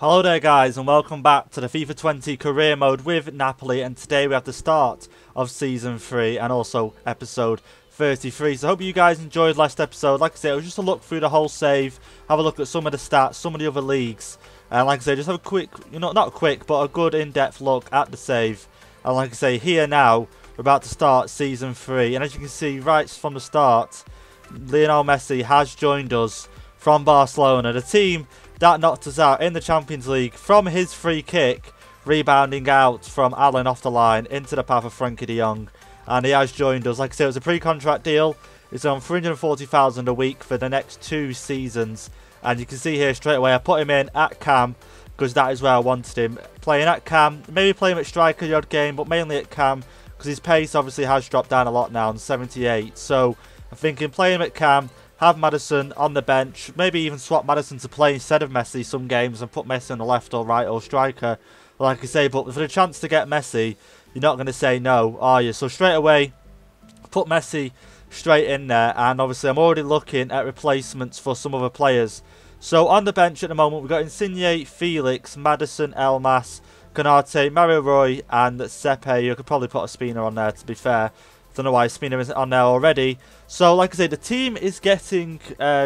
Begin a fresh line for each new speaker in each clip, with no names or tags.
Hello there guys and welcome back to the FIFA 20 career mode with Napoli, and today we have the start of season 3 and also episode 33. So I hope you guys enjoyed last episode. Like I said, it was just a look through the whole save, have a look at some of the stats, some of the other leagues, and like I said, just have a quick, not a quick, but a good in-depth look at the save. And like I say, here now, we're about to start season 3, and as you can see right from the start, Lionel Messi has joined us from Barcelona, the team that knocked us out in the Champions League from his free kick, rebounding out from Allen off the line into the path of Frankie de Jong. And he has joined us. Like I said, it was a pre-contract deal. It's on $340,000 a week for the next 2 seasons. And you can see here straight away, I put him in at cam because that is where I wanted him. Playing at cam, maybe playing him at striker the odd game, but mainly at cam because his pace obviously has dropped down a lot now on 78. So I'm thinking playing him at cam, have Maddison on the bench, maybe even swap Maddison to play instead of Messi some games and put Messi on the left or right or striker, like I say. But for the chance to get Messi, you're not going to say no, are you? So straight away, put Messi straight in there, and obviously I'm already looking at replacements for some other players. So on the bench at the moment, we've got Insigne, Felix, Maddison, Elmas, Konate, Mario Roy and Sepe. You could probably put a Spina on there, to be fair. Don't know why Spina isn't on there already. So like I say, the team is getting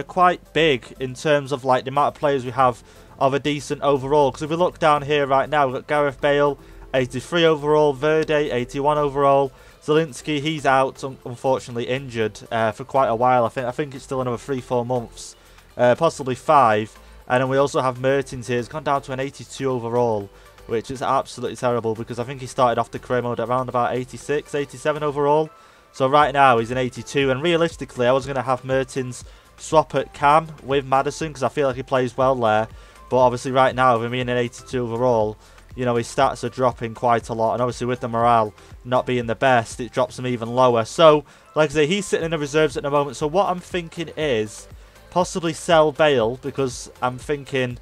quite big in terms of like the amount of players we have of a decent overall. Because if we look down here right now, we've got Gareth Bale 83 overall, Verde 81 overall, Zielinski, he's out, unfortunately injured for quite a while. I think it's still another 3-4 months, possibly 5. And then we also have Mertens here. He's gone down to an 82 overall, which is absolutely terrible because I think he started off the career mode at around about 86, 87 overall. So right now he's an 82, and realistically I was going to have Mertens swap at cam with Maddison because I feel like he plays well there. But obviously right now with him being an 82 overall, you know, his stats are dropping quite a lot, and obviously with the morale not being the best, it drops him even lower. So like I say, he's sitting in the reserves at the moment. So what I'm thinking is possibly sell Bale, because I'm thinking,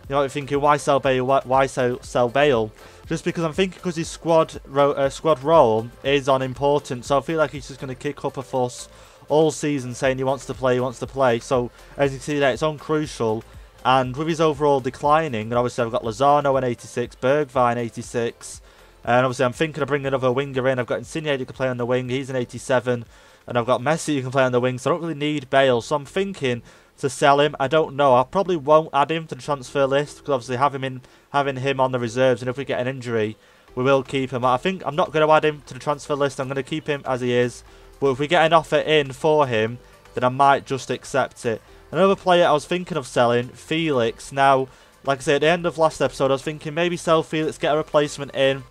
you know, I'm thinking why sell Bale? Why sell Bale? Just because I'm thinking because his squad role is unimportant. So I feel like he's just going to kick up a fuss all season saying he wants to play, he wants to play. So as you can see there, it's uncrucial. And with his overall declining, and obviously I've got Lozano an 86, Bergwijn 86. And obviously I'm thinking of bringing another winger in. I've got Insigne who can play on the wing, he's an 87. And I've got Messi who can play on the wing, so I don't really need Bale. So I'm thinking to sell him. I don't know. I probably won't add him to the transfer list because obviously having him on the reserves, and if we get an injury, we will keep him. I think I'm not going to add him to the transfer list. I'm going to keep him as he is. But if we get an offer in for him, then I might just accept it. Another player I was thinking of selling, Felix. Now, like I said, at the end of last episode, I was thinking maybe sell Felix, get a replacement in.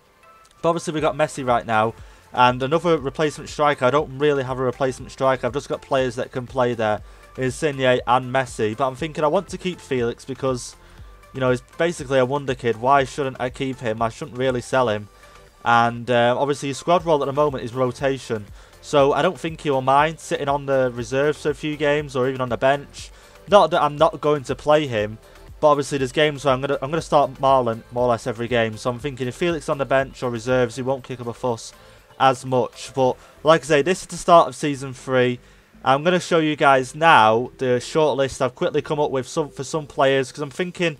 But obviously we've got Messi right now. And another replacement striker. I don't really have a replacement striker. I've just got players that can play there. Insigne and Messi. But I'm thinking I want to keep Felix because, you know, he's basically a wonder kid. Why shouldn't I keep him? I shouldn't really sell him. And obviously his squad role at the moment is rotation. So I don't think he will mind sitting on the reserves for a few games or even on the bench. Not that I'm not going to play him, but obviously there's games where I'm gonna start Marlon more or less every game. So I'm thinking if Felix is on the bench or reserves, he won't kick up a fuss as much. But like I say, this is the start of season 3. I'm going to show you guys now the shortlist I've quickly come up with for some players, because I'm thinking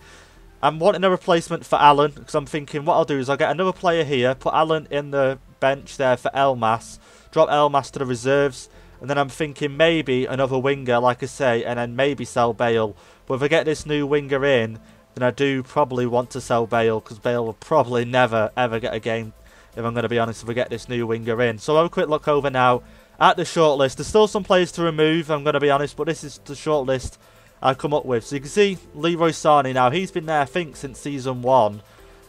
I'm wanting a replacement for Allen, because I'm thinking what I'll do is I'll get another player here, put Allen in the bench there for Elmas, drop Elmas to the reserves, and then I'm thinking maybe another winger, like I say, and then maybe sell Bale. But if I get this new winger in, then I do probably want to sell Bale, because Bale will probably never ever get a game, if I'm going to be honest, if we get this new winger in. So I'll have a quick look over now at the shortlist. There's still some players to remove, I'm going to be honest, but this is the shortlist I've come up with. So you can see Leroy Sané now. He's been there, I think, since season 1,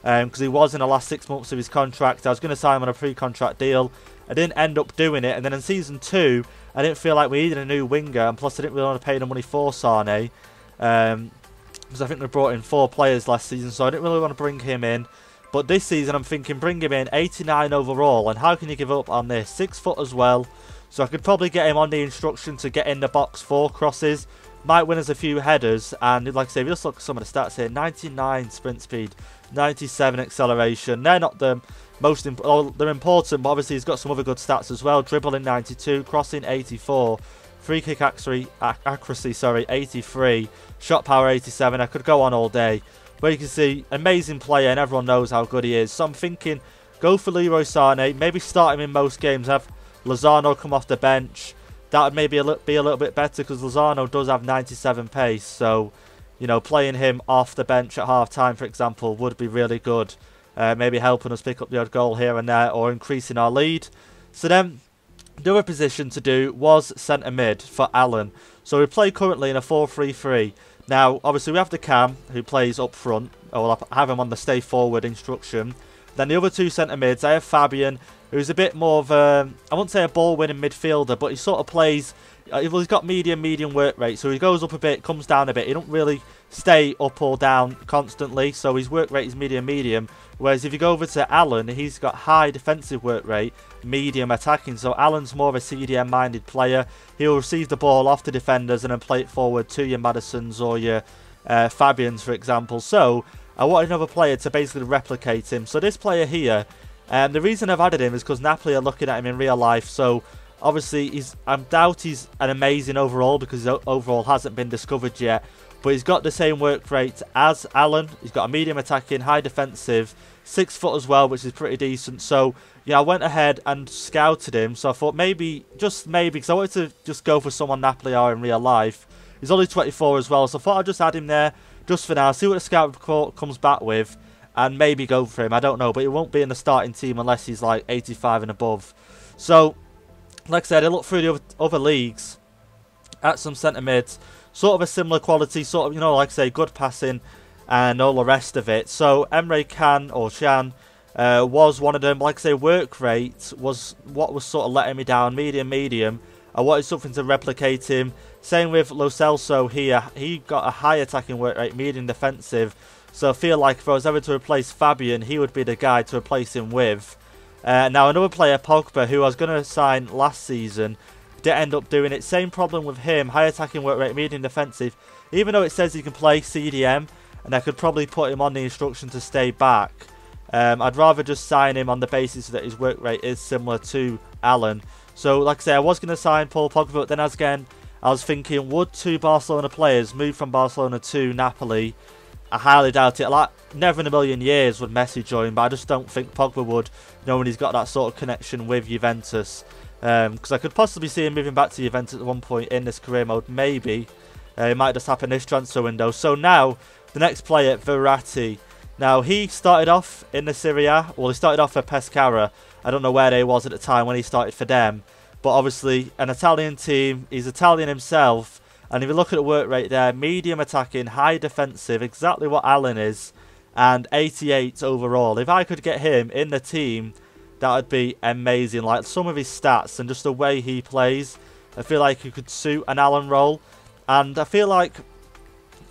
because he was in the last 6 months of his contract. I was going to sign him on a pre-contract deal. I didn't end up doing it, and then in season 2, I didn't feel like we needed a new winger, and plus I didn't really want to pay the money for Sané, because I think we brought in 4 players last season, so I didn't really want to bring him in. But this season I'm thinking bring him in, 89 overall, and how can you give up on this? 6 foot as well. So I could probably get him on the instruction to get in the box for crosses. Might win us a few headers. And like I say, if you just look at some of the stats here. 99 sprint speed. 97 acceleration. They're not the most they're important, but obviously he's got some other good stats as well. Dribbling 92. Crossing 84. Free kick accuracy, 83. Shot power 87. I could go on all day. where you can see amazing player and everyone knows how good he is. So I'm thinking go for Leroy Sané, maybe start him in most games, have Lozano come off the bench. That would maybe be a little bit better because Lozano does have 97 pace. So, you know, playing him off the bench at half time, for example, would be really good. Maybe helping us pick up the odd goal here and there or increasing our lead. So then the other position to do was centre mid for Alan. So we play currently in a 4-3-3. Now, obviously, we have the Cam, who plays up front. I'll have him on the stay forward instruction. Then the other two centre mids, I have Fabian, who's a bit more of a, I wouldn't say a ball-winning midfielder, but he sort of plays, well, he's got medium work rate. So he goes up a bit, comes down a bit. He don't really stay up or down constantly. So his work rate is medium. Whereas if you go over to Alan, he's got high defensive work rate, medium attacking. So Alan's more of a CDM-minded player. He'll receive the ball off the defenders and then play it forward to your Madisons or your Fabians, for example. So I wanted another player to basically replicate him. So this player here, the reason I've added him is because Napoli are looking at him in real life. So obviously, I doubt he's an amazing overall because his overall hasn't been discovered yet. But he's got the same work rate as Alan. He's got a medium attacking, high defensive, 6 foot as well, which is pretty decent. So, yeah, I went ahead and scouted him. So I thought maybe, just maybe, because I wanted to just go for someone Napoli are in real life. He's only 24 as well, so I thought I'd just add him there just for now. See what the scout report comes back with and maybe go for him. I don't know, but he won't be in the starting team unless he's like 85 and above. So, like I said, I looked through the other leagues at some centre mids. Sort of a similar quality, sort of, you know, like I say, good passing and all the rest of it. So Emre Can or Can was one of them. Like I say, work rate was what was sort of letting me down. Medium. I wanted something to replicate him. Same with Lo Celso here. He got a high attacking work rate, medium defensive. So I feel like if I was ever to replace Fabian, he would be the guy to replace him with. Now another player, Pogba, who I was going to sign last season, did end up doing it. Same problem with him. High attacking work rate, medium defensive. Even though it says he can play CDM, and I could probably put him on the instruction to stay back. I'd rather just sign him on the basis that his work rate is similar to Alan. So, like I say, I was going to sign Paul Pogba, but then again, I was thinking, would two Barcelona players move from Barcelona to Napoli? I highly doubt it. Like, never in a million years would Messi join, but I just don't think Pogba would, knowing he's got that sort of connection with Juventus. Because I could possibly see him moving back to Juventus at one point in this career mode, maybe. It might just happen this transfer window. So now, the next player, Verratti. Now, he started off in the Serie A. Well, he started off for Pescara. I don't know where they was at the time when he started for them. But obviously, an Italian team. He's Italian himself. And if you look at the work rate there, medium attacking, high defensive, exactly what Alan is. And 88 overall. If I could get him in the team, that would be amazing. Like, some of his stats and just the way he plays, I feel like he could suit an Alan role. And I feel like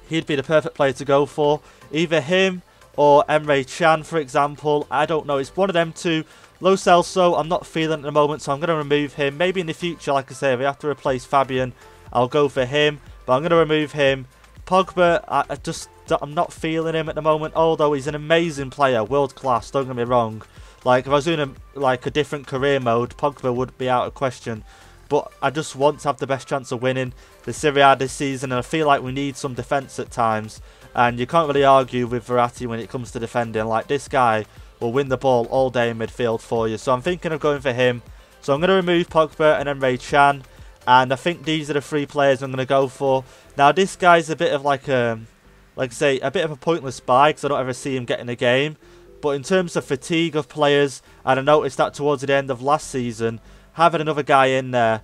he'd be the perfect player to go for. Either him or Emre Can, for example. I don't know. It's one of them two. Lo Celso, I'm not feeling at the moment, so I'm going to remove him. Maybe in the future, like I say, if we have to replace Fabian, I'll go for him. But I'm going to remove him. Pogba, I'm not feeling him at the moment. Although he's an amazing player, world class, don't get me wrong. Like, if I was doing a different career mode, Pogba would be out of question. But I just want to have the best chance of winning the Serie A this season, and I feel like we need some defence at times. And you can't really argue with Verratti when it comes to defending. Like, this guy will win the ball all day in midfield for you. So I'm thinking of going for him. So I'm going to remove Pogba and Emre Can. And I think these are the three players I'm going to go for. Now, this guy's a bit of like I say, a bit of a pointless buy because I don't ever see him get in a game. But in terms of fatigue of players, and I noticed that towards the end of last season, having another guy in there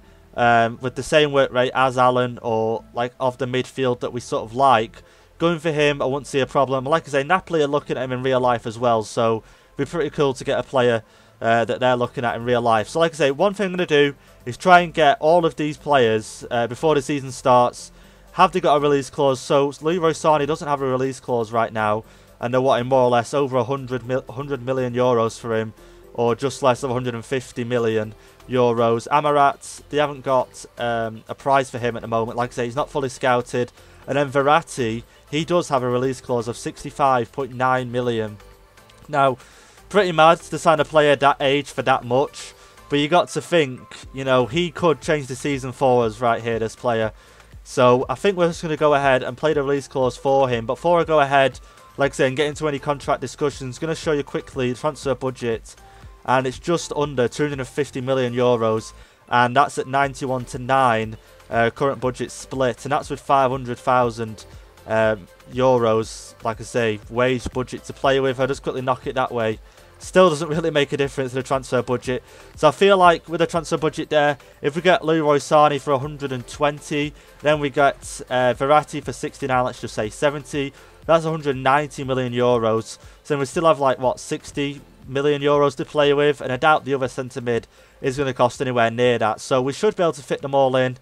with the same work rate as Alan or like of the midfield that we sort of like, going for him, I wouldn't see a problem. Like I say, Napoli are looking at him in real life as well, so it'd be pretty cool to get a player that they're looking at in real life. So like I say, one thing I'm going to do is try and get all of these players before the season starts. Have they got a release clause? So Leroy Sané doesn't have a release clause right now, and they're wanting more or less over 100 million euros for him, or just less of 150 million euros. Amarat, they haven't got a price for him at the moment. Like I say, he's not fully scouted. And then Verratti, he does have a release clause of 65.9 million. Now, pretty mad to sign a player that age for that much. But you got to think, you know, he could change the season for us right here, this player. So I think we're just going to go ahead and play the release clause for him. But before I go ahead, like I say, and get into any contract discussions, going to show you quickly the transfer budget, and it's just under 250 million euros, and that's at 91 to 9 current budget split, and that's with 500,000 euros, like I say, wage budget to play with. I'll just quickly knock it that way. Still doesn't really make a difference to the transfer budget. So I feel like with the transfer budget there, if we get Leroy Sané for 120, then we get Verratti for 69, let's just say 70. That's 190 million euros. So we still have like, what, 60 million euros to play with. And I doubt the other centre mid is going to cost anywhere near that. So we should be able to fit them all in.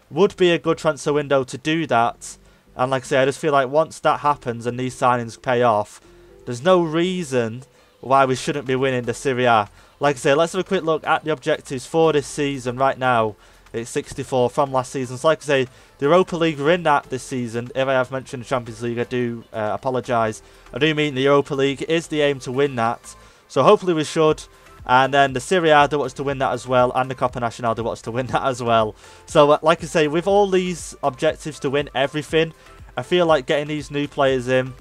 Would be a good transfer window to do that. And like I say, I just feel like once that happens and these signings pay off, there's no reason why we shouldn't be winning the Serie A. Like I say, let's have a quick look at the objectives for this season. Right now, it's 64 from last season. So like I say, the Europa League, we're in that this season. If I have mentioned the Champions League, I do apologise. I do mean the Europa League is the aim to win that. So hopefully we should. And then the Serie A, they want us to win that as well. And the Coppa Nacional, they want us to win that as well. So like I say, with all these objectives to win everything, I feel like getting these new players in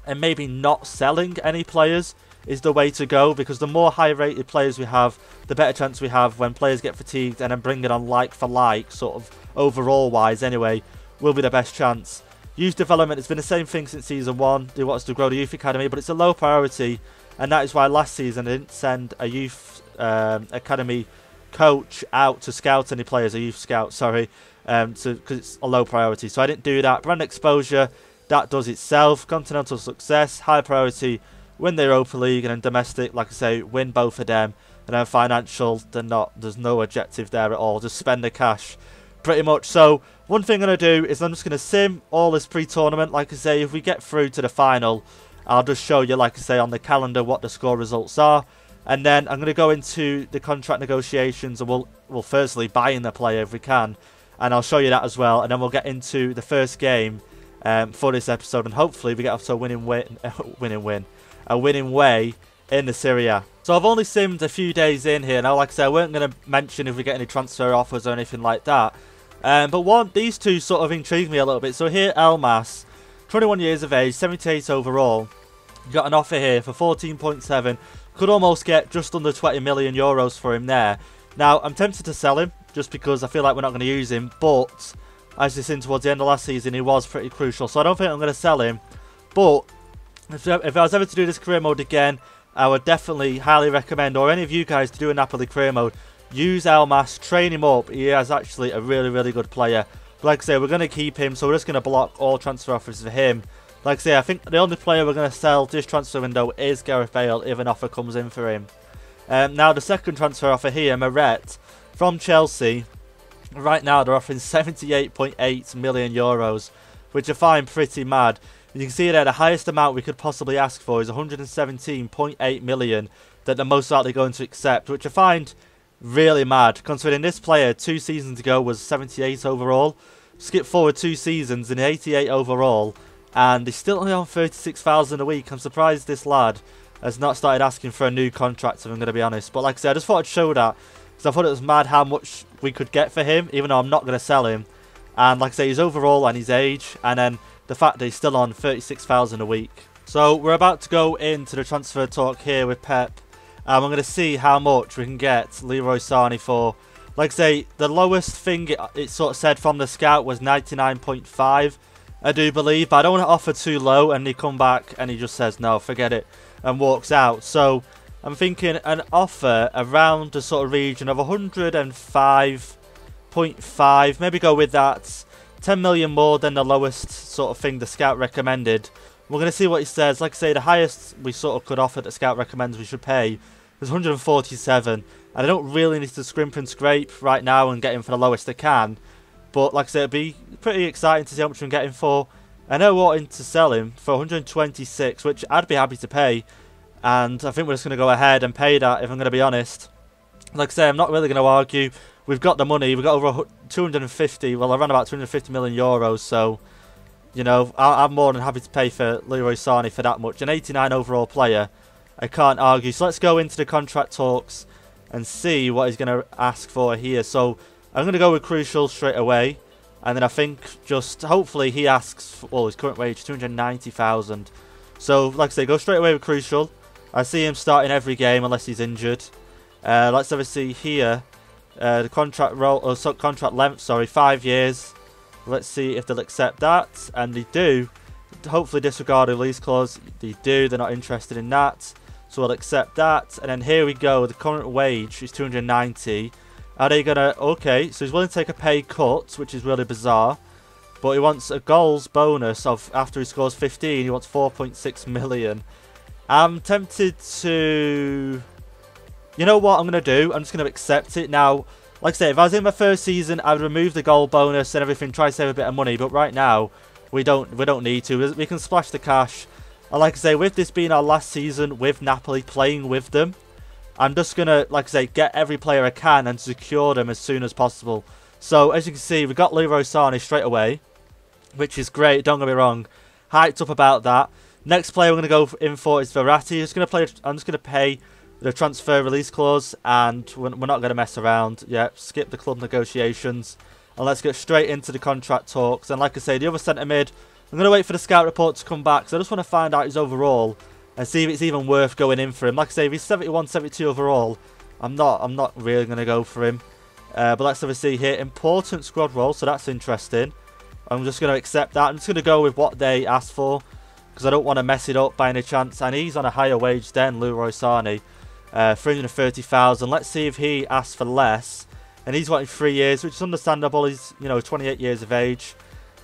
and maybe not selling any players is the way to go, because the more high rated players we have, the better chance we have when players get fatigued, and then bringing on like for like, sort of overall wise anyway, will be the best chance. Youth development has been the same thing since season 1. They want us to grow the youth academy, but it's a low priority, and that is why last season I didn't send a youth academy coach out to scout any players, a youth scout, sorry, because it's a low priority. So I didn't do that. Brand exposure, that does itself. Continental success, high priority, win the Europa League, and then domestic, like I say, win both of them. And then financial, there's no objective there at all. Just spend the cash, pretty much. So one thing I'm going to do is I'm just going to sim all this pre-tournament. Like I say, if we get through to the final, I'll just show you, like I say, on the calendar what the score results are. And then I'm going to go into the contract negotiations, and we'll firstly buy in the player if we can. And I'll show you that as well. And then we'll get into the first game for this episode. And hopefully we get off to a winning way in the Serie A. So I've only simmed a few days in here. Now, like I said, I weren't going to mention if we get any transfer offers or anything like that. But these two sort of intrigued me a little bit. So here, Elmas, 21 years of age, 78 overall. Got an offer here for 14.7. Could almost get just under 20 million euros for him there. Now, I'm tempted to sell him just because I feel like we're not going to use him. But as you've seen towards the end of last season, he was pretty crucial. So I don't think I'm going to sell him. But if I was ever to do this career mode again, I would definitely highly recommend, or any of you guys, to do a Napoli career mode. Use Elmas, train him up. He is actually a really, really good player. But like I say, we're going to keep him, so we're just going to block all transfer offers for him. Like I say, I think the only player we're going to sell this transfer window is Gareth Bale if an offer comes in for him. Now, the second transfer offer here, Meret, from Chelsea. Right now, they're offering 78.8 million euros, which I find pretty mad. You can see there, the highest amount we could possibly ask for is 117.8 million that they're most likely going to accept, which I find really mad, considering this player 2 seasons ago was 78 overall. Skip forward 2 seasons and 88 overall, and he's still only on 36,000 a week. I'm surprised this lad has not started asking for a new contract, if I'm going to be honest. But like I said, I just thought I'd show that, because I thought it was mad how much we could get for him, even though I'm not going to sell him. And like I say, his overall and his age, and then the fact that he's still on 36,000 a week. So we're about to go into the transfer talk here with Pep. And we're going to see how much we can get Leroy Sané for. Like I say, the lowest thing it sort of said from the scout was 99.5, I do believe. But I don't want to offer too low, and he come back and he just says, no, forget it, and walks out. So I'm thinking an offer around the sort of region of 105.5. Maybe go with that. 10 million more than the lowest sort of thing the scout recommended. We're going to see what he says. Like I say, the highest we sort of could offer that the scout recommends we should pay is 147. And I don't really need to scrimp and scrape right now and get him for the lowest I can. But like I say, it'd be pretty exciting to see how much we can get him for. I know wanting to sell him for 126, which I'd be happy to pay. And I think we're just going to go ahead and pay that, if I'm going to be honest. Like I say, I'm not really going to argue. We've got the money. We've got over 250, well, around about 250 million euros. So, you know, I'm more than happy to pay for Leroy Sané for that much. An 89 overall player, I can't argue. So let's go into the contract talks and see what he's going to ask for here. So I'm going to go with crucial straight away. And then I think just, hopefully he asks, well, his current wage, 290,000. So, like I say, go straight away with crucial. I see him starting every game unless he's injured. Let's have a see here. The contract contract length, sorry, 5 years. Let's see if they'll accept that. And they do. Hopefully disregard a release clause. They do. They're not interested in that. So we'll accept that. And then here we go. The current wage is 290. Are they going to... Okay, so he's willing to take a pay cut, which is really bizarre. But he wants a goals bonus of after he scores 15. He wants 4.6 million. I'm tempted to... You know what I'm going to do? I'm just going to accept it. Now, like I say, if I was in my first season, I would remove the goal bonus and everything, try to save a bit of money. But right now, we don't need to. We can splash the cash. And like I say, with this being our last season with Napoli, playing with them, I'm just going to, like I say, get every player I can and secure them as soon as possible. So, as you can see, we got Leroy Sané straight away, which is great, don't get me wrong. Hyped up about that. Next player we're going to go in for is Verratti. I'm just going to pay the transfer release clause, and we're not going to mess around. Yeah, skip the club negotiations, and let's get straight into the contract talks. And like I say, the other centre mid, I'm going to wait for the scout report to come back, so I just want to find out his overall and see if it's even worth going in for him. Like I say, if he's 71, 72 overall, I'm not really going to go for him. But let's have a see here. Important squad role, so that's interesting. I'm just going to accept that. I'm just going to go with what they asked for, because I don't want to mess it up by any chance. And he's on a higher wage than Leroy Sané, 330,000. Let's see if he asks for less. And he's wanting 3 years, which is understandable. He's 28 years of age,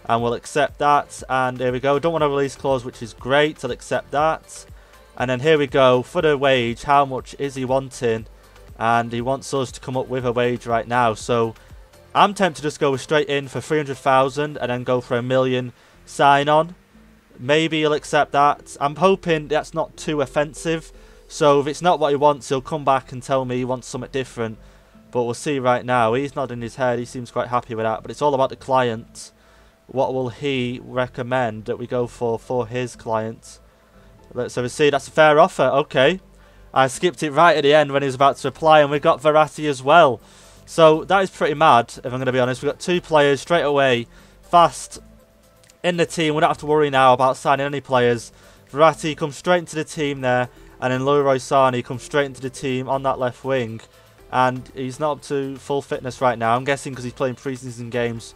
and we'll accept that. And here we go. Don't want a release clause, which is great. I'll accept that. And then here we go for the wage. How much is he wanting? And he wants us to come up with a wage right now. So I'm tempted to just go straight in for 300,000 and then go for $1 million sign on. Maybe he'll accept that. I'm hoping that's not too offensive. So if it's not what he wants, he'll come back and tell me he wants something different. But we'll see right now. He's nodding his head. He seems quite happy with that. But it's all about the client. What will he recommend that we go for his client? Let's have a see. That's a fair offer. Okay. I skipped it right at the end when he was about to reply. And we got Verratti as well. So that is pretty mad, if I'm going to be honest. We've got 2 players straight away. Fast in the team. We don't have to worry now about signing any players. Verratti comes straight into the team there. And then Leroy Sané comes straight into the team on that left wing. And he's not up to full fitness right now. I'm guessing because he's playing pre-season games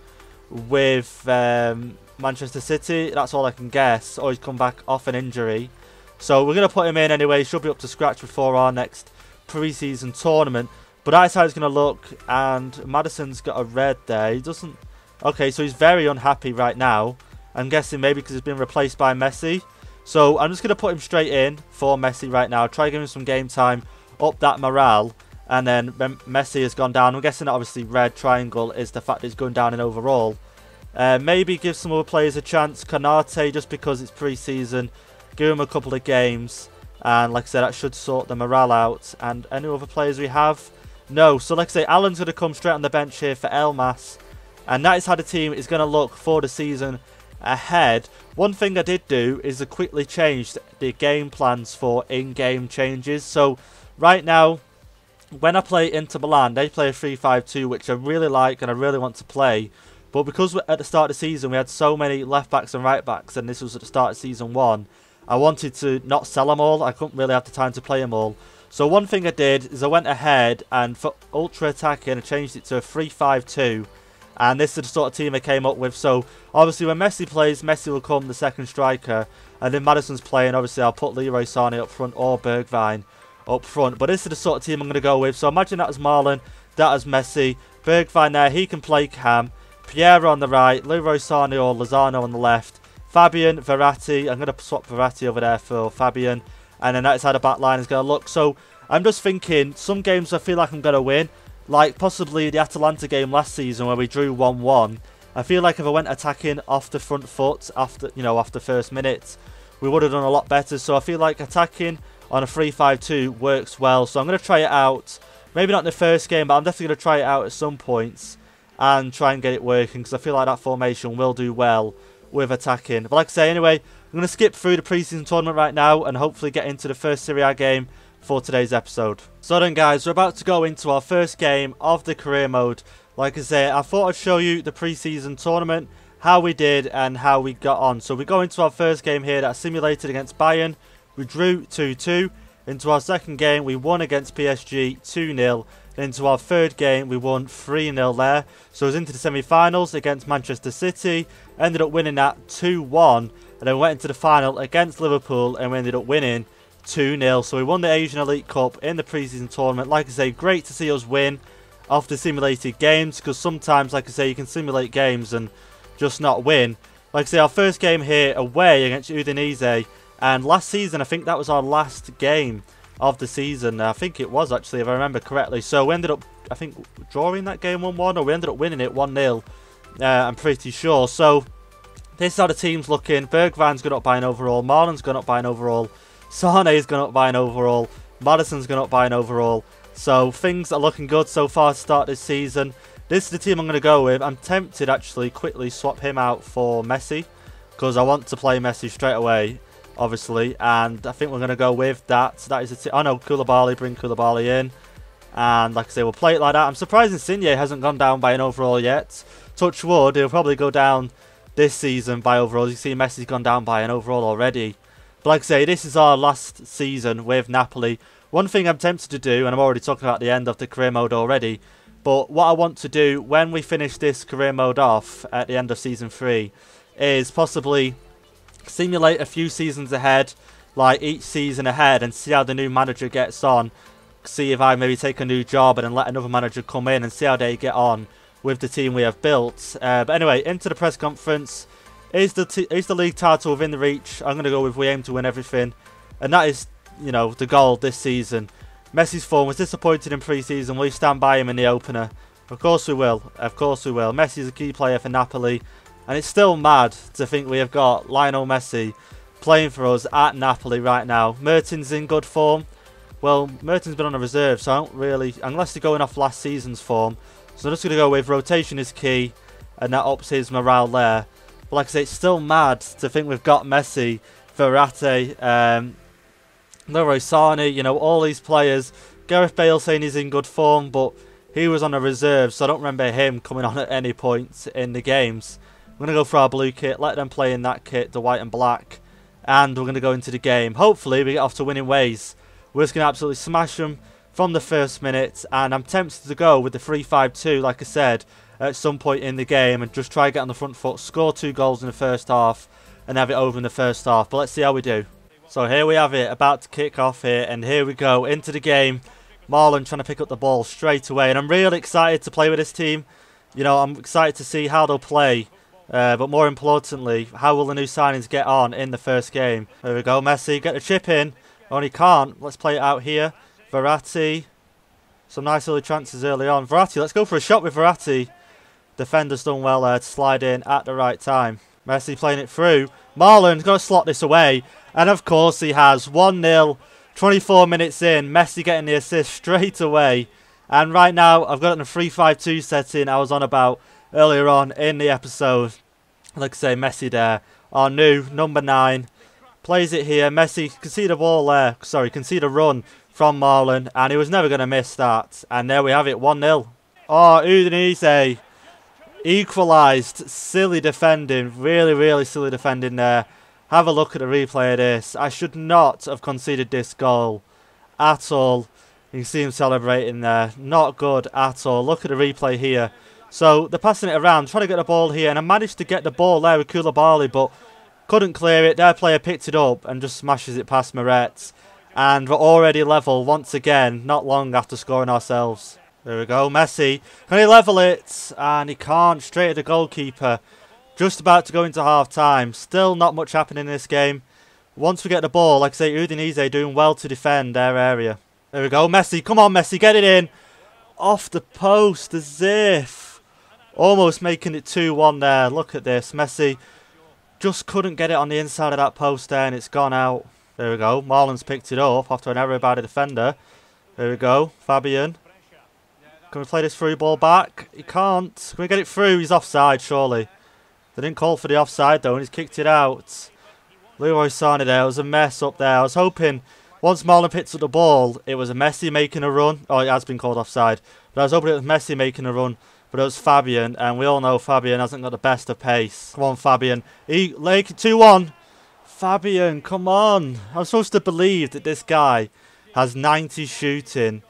with Manchester City. That's all I can guess. Or he's come back off an injury. So we're going to put him in anyway. He should be up to scratch before our next pre-season tournament. But that's how he's going to look. And Maddison's got a red there. He doesn't... Okay, so he's very unhappy right now. I'm guessing maybe because he's been replaced by Messi. So I'm just going to put him straight in for Messi right now. Try giving him some game time. Up that morale. And then Messi has gone down. I'm guessing that obviously red triangle is the fact that he's going down in overall. Maybe give some other players a chance. Konate, just because it's pre-season. Give him a couple of games. And like I said, that should sort the morale out. And any other players we have? No. So like I say, Alan's going to come straight on the bench here for Elmas. And that is how the team is going to look for the season ahead. One thing I did do is I quickly changed the game plans for in-game changes. So right now, when I play Inter Milan, they play a 3-5-2, which I really like and I really want to play. But because at the start of the season, we had so many left-backs and right-backs, and this was at the start of season 1, I wanted to not sell them all. I couldn't really have the time to play them all. So one thing I did is I went ahead and for ultra attacking, I changed it to a 3-5-2. And this is the sort of team I came up with. So obviously when Messi plays, Messi will come the second striker. And then Maddison's playing, obviously I'll put Leroy Sané up front or Bergwijn up front. But this is the sort of team I'm going to go with. So imagine that as Marlon, that as Messi. Bergwijn there, he can play cam. Pierre on the right, Leroy Sané or Lozano on the left. Fabian, Verratti. I'm going to swap Verratti over there for Fabian. And then that's how the back line is going to look. So I'm just thinking, some games I feel like I'm going to win. Like possibly the Atalanta game last season where we drew 1-1. I feel like if I went attacking off the front foot after, after first minute, we would have done a lot better. So I feel like attacking on a 3-5-2 works well. So I'm going to try it out. Maybe not in the first game, but I'm definitely going to try it out at some points and try and get it working, because I feel like that formation will do well with attacking. But like I say, anyway, I'm going to skip through the preseason tournament right now and hopefully get into the first Serie A game for today's episode. So then guys, we're about to go into our first game of the career mode. Like I say, I thought I'd show you the preseason tournament how we did and how we got on. So we go into our first game here that's simulated against Bayern. We drew 2-2. Into our second game, we won against PSG 2-0. Into our third game, we won 3-0 there. So it was into the semi-finals against Manchester City. Ended up winning that 2-1. And then went into the final against Liverpool and we ended up winning 2-0. So we won the Asian Elite Cup in the pre-season tournament. Like I say, great to see us win off the simulated games. Because sometimes, like I say, you can simulate games and just not win. Like I say, our first game here away against Udinese. And last season, I think that was our last game of the season. I think it was, actually, if I remember correctly. So we ended up, I think, drawing that game 1-1, or we ended up winning it 1-0. I'm pretty sure. So this is how the team's looking. Bergwijn's gone up by an overall. Marlon's gone up by an overall. Sane's gone up by an overall. Maddison's gone up by an overall. So things are looking good so far to start this season. This is the team I'm going to go with. I'm tempted, actually, quickly swap him out for Messi, because I want to play Messi straight away, obviously, and I think we're going to go with that. So that is oh no, Koulibaly, bring Koulibaly in, and like I say, we'll play it like that. I'm surprised Insigne hasn't gone down by an overall yet. Touch wood, he'll probably go down this season by overalls. You see Messi's gone down by an overall already. But like I say, this is our last season with Napoli. One thing I'm tempted to do, and I'm already talking about the end of the career mode already, but what I want to do when we finish this career mode off at the end of season 3 is possibly simulate a few seasons ahead, like each season ahead, and see how the new manager gets on. See if I maybe take a new job and then let another manager come in and see how they get on with the team we have built. But anyway, into the press conference. Is the league title within the reach? I'm going to go with we aim to win everything. And that is, you know, the goal this season. Messi's form was disappointed in pre-season. Will you stand by him in the opener? Of course we will. Of course we will. Messi is a key player for Napoli. And it's still mad to think we have got Lionel Messi playing for us at Napoli right now. Mertens in good form. Well, Mertens been on a reserve, so I don't really, unless they're going off last season's form. So I'm just going to go with rotation is key, and that ups his morale there. But like I say, it's still mad to think we've got Messi, Verratti, Leroy Sané, you know, all these players. Gareth Bale saying he's in good form, but he was on a reserve, so I don't remember him coming on at any point in the games. We're going to go for our blue kit, let them play in that kit, the white and black, and we're going to go into the game. Hopefully we get off to winning ways. We're just going to absolutely smash them from the first minute, and I'm tempted to go with the 3-5-2, like I said, at some point in the game, and just try to get on the front foot, score 2 goals in the first half, and have it over in the first half. But let's see how we do. So here we have it, about to kick off here, and here we go, into the game. Marlon trying to pick up the ball straight away, and I'm really excited to play with this team. You know, I'm excited to see how they'll play, but more importantly, how will the new signings get on in the first game. There we go, Messi, get the chip in. Only can't. Let's play it out here. Verratti. Some nice early chances early on. Verratti, let's go for a shot with Verratti. Defender's done well there to slide in at the right time. Messi playing it through. Marlon's got to slot this away. And of course he has. 1-0. 24 minutes in. Messi getting the assist straight away. And right now I've got it in a 3-5-2 setting I was on about earlier on in the episode. Like I say, Messi there. Our new number 9. Plays it here. Messi can see the ball there. Sorry, can see the run from Marlon. And he was never going to miss that. And there we have it. 1-0. Oh, Udinese equalised. Silly defending. Really, really silly defending there. Have a look at the replay of this. I should not have conceded this goal at all. You can see him celebrating there. Not good at all. Look at the replay here. So they're passing it around. Trying to get the ball here. And I managed to get the ball there with Koulibaly, but couldn't clear it. Their player picked it up and just smashes it past Meret. And we're already level once again, not long after scoring ourselves. There we go, Messi. Can he level it? And he can't. Straight at the goalkeeper. Just about to go into half time. Still not much happening in this game. Once we get the ball, like I say, Udinese doing well to defend their area. There we go, Messi. Come on, Messi, get it in. Off the post, as if. Almost making it 2-1 there. Look at this, Messi. Just couldn't get it on the inside of that post there, and it's gone out. There we go. Marlon's picked it up after an error by the defender. There we go. Fabian. Can we play this through ball back? He can't. Can we get it through? He's offside, surely. They didn't call for the offside, though, and he's kicked it out. Leroy Sané there. It was a mess up there. I was hoping once Marlon picked up the ball, it was a Messi making a run. Oh, it has been called offside. But I was hoping it was Messi making a run but it was Fabian, and we all know Fabian hasn't got the best of pace. Come on, Fabian. Make it 2-1. Fabian, come on. I'm supposed to believe that this guy has 90 shooting.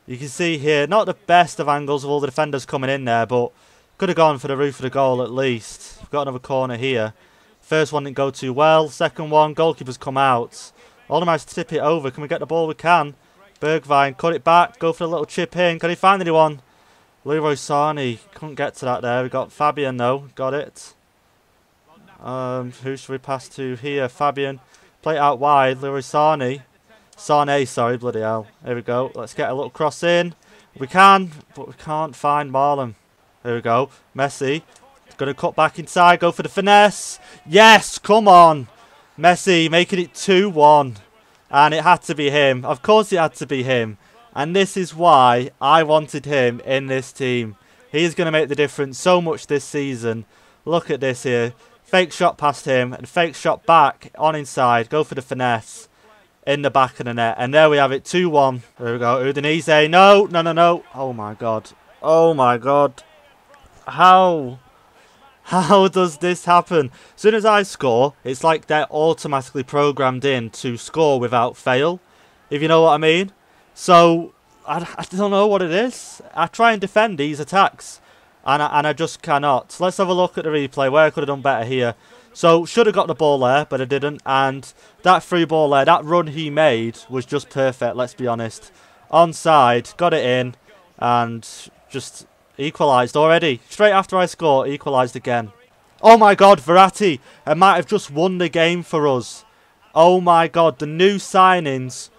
You can see here, not the best of angles of all the defenders coming in there, but could have gone for the roof of the goal at least. We've got another corner here. First one didn't go too well. Second one, goalkeeper's come out. All managed to tip it over. Can we get the ball? We can. Bergwijn, cut it back, go for a little chip in. Can he find anyone? Leroy Sané, couldn't get to that there. We got Fabian though, got it. Who should we pass to here? Fabian, play it out wide. Leroy Sané. Sané, sorry, bloody hell. Here we go. Let's get a little cross in. We can, but we can't find Marlon. Here we go. Messi, going to cut back inside, go for the finesse. Yes, come on. Messi making it 2-1. And it had to be him. Of course it had to be him. And this is why I wanted him in this team. He's going to make the difference so much this season. Look at this here. Fake shot past him and fake shot back on inside. Go for the finesse in the back of the net. And there we have it, 2-1. There we go. Udinese. No, no, no, no. Oh my God. Oh my God. How does this happen? As soon as I score, it's like they're automatically programmed in to score without fail, if you know what I mean. So, I don't know what it is. I try and defend these attacks, and I just cannot. Let's have a look at the replay, where I could have done better here. So, should have got the ball there, but I didn't. And that free ball there, that run he made was just perfect, let's be honest. Onside, got it in, and just equalised already. Straight after I score, equalised again. Oh my God, Verratti. It might have just won the game for us. Oh my God, the new signings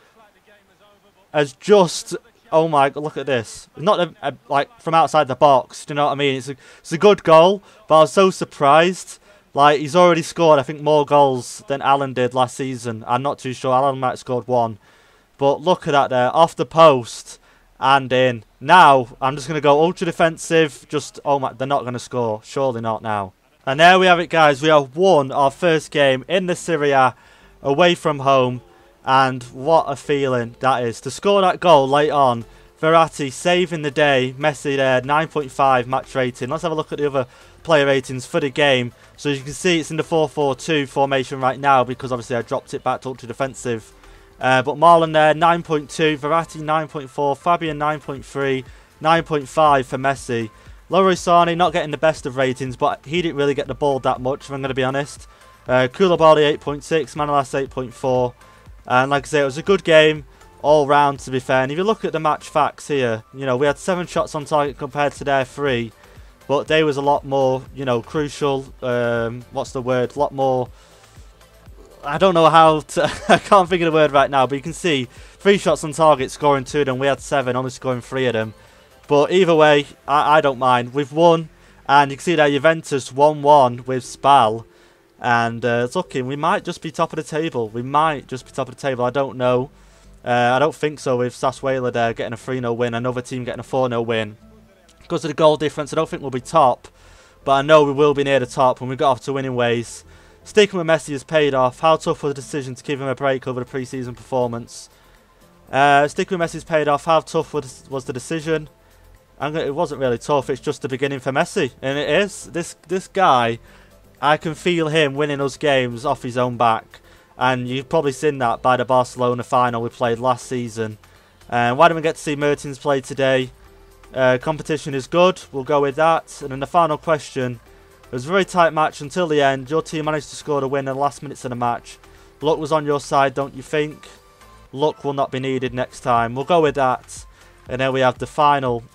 has just... Oh my God, look at this. Not like from outside the box, do you know what I mean? It's a good goal, but I was so surprised. Like, he's already scored, I think, more goals than Alan did last season. I'm not too sure. Alan might have scored 1. But look at that there, off the post and in. Now, I'm just going to go ultra defensive. Just, oh my, they're not going to score. Surely not now. And there we have it, guys. We have won our first game in the Serie A away from home. And what a feeling that is. To score that goal late on. Verratti saving the day. Messi there, 9.5 match rating. Let's have a look at the other player ratings for the game. So as you can see, it's in the 4-4-2 formation right now, because obviously I dropped it back to ultra defensive. But Marlon there, 9.2. Verratti, 9.4. Fabian, 9.3. 9.5 for Messi. Leroy Sané not getting the best of ratings, but he didn't really get the ball that much, if I'm going to be honest. Koulibaly, 8.6. Manolas, 8.4. And like I say, it was a good game all round, to be fair. And if you look at the match facts here, you know, we had 7 shots on target compared to their 3. But they was a lot more, you know, crucial. What's the word? A lot more... I don't know how to... I can't think of the word right now. But you can see 3 shots on target, scoring 2 of them. We had 7, only scoring 3 of them. But either way, I don't mind. We've won. And you can see that Juventus 1-1 with Spal. And it's looking, we might just be top of the table. We might just be top of the table. I don't know. I don't think so with Sassuolo there getting a 3-0 win. Another team getting a 4-0 win. Because of the goal difference, I don't think we'll be top. But I know we will be near the top when we got off to winning ways. Sticking with Messi has paid off. How tough was the decision to give him a break over the pre-season performance? Sticking with Messi has paid off. How tough was the decision? It wasn't really tough. It's just the beginning for Messi. And it is. This guy... I can feel him winning us games off his own back. And you've probably seen that by the Barcelona final we played last season. Why didn't we get to see Mertens play today? Competition is good. We'll go with that. And then the final question. It was a very tight match until the end. Your team managed to score the win in the last minutes of the match. Luck was on your side, don't you think? Luck will not be needed next time. We'll go with that. And then we have the final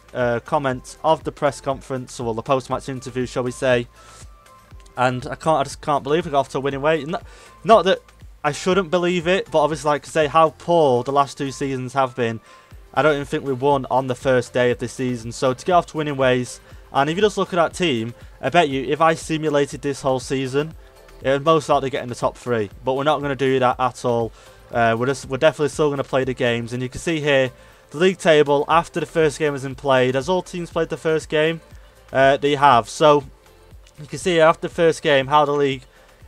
comment of the press conference. Or the post-match interview, shall we say. And I just can't believe we got off to a winning way. Not that I shouldn't believe it, but obviously, like I say, how poor the last 2 seasons have been. I don't even think we won on the first day of this season. So to get off to winning ways, and if you just look at that team, I bet you if I simulated this whole season, it would most likely get in the top 3. But we're not going to do that at all. We're definitely still going to play the games. And you can see here, the league table after the first game has been played. Has all teams played the first game? They have. So... you can see after the first game how the league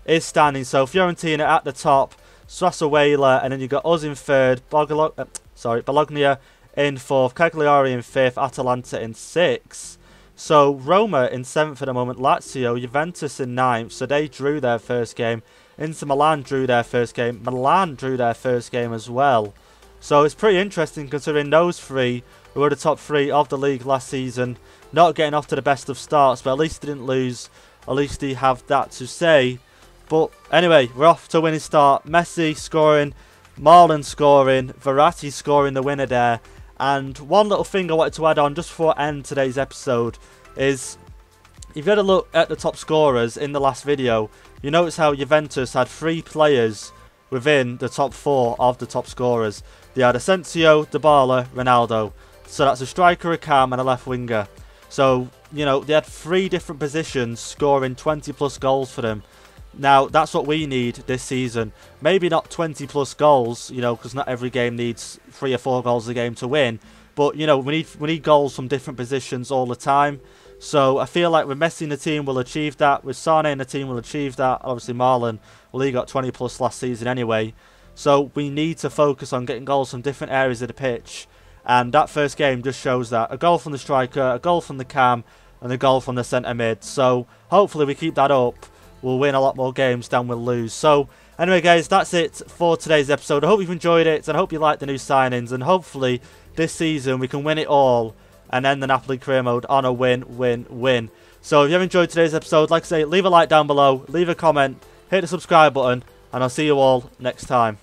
is standing. So Fiorentina at the top, Sassuolo, and then you've got us in 3rd, Bologna in 4th, Cagliari in 5th, Atalanta in 6th. So Roma in 7th at the moment, Lazio, Juventus in 9th, so they drew their first game. Inter Milan drew their first game. Milan drew their first game as well. So it's pretty interesting considering those three who were the top 3 of the league last season, not getting off to the best of starts, but at least they didn't lose. At least they have that to say. But anyway, we're off to a winning start. Messi scoring, Marlon scoring, Verratti scoring the winner there. And one little thing I wanted to add on just before I end today's episode is, if you had a look at the top scorers in the last video, you notice how Juventus had 3 players within the top 4 of the top scorers. They had Asensio, Dybala, Ronaldo. So that's a striker, a cam and a left winger. So, you know, they had 3 different positions scoring 20 plus goals for them. Now, that's what we need this season. Maybe not 20 plus goals, you know, because not every game needs 3 or 4 goals a game to win. But, you know, we need goals from different positions all the time. So I feel like with Messi in the team, we'll achieve that. With Sane in the team, we'll achieve that. Obviously, Marlon, well, he got 20 plus last season anyway. So we need to focus on getting goals from different areas of the pitch. And that first game just shows that. A goal from the striker, a goal from the cam, and a goal from the centre mid. So hopefully we keep that up. We'll win a lot more games than we'll lose. So anyway, guys, that's it for today's episode. I hope you've enjoyed it, and I hope you like the new signings. And hopefully this season we can win it all and end the Napoli career mode on a win. So if you have enjoyed today's episode, like I say, leave a like down below, leave a comment, hit the subscribe button, and I'll see you all next time.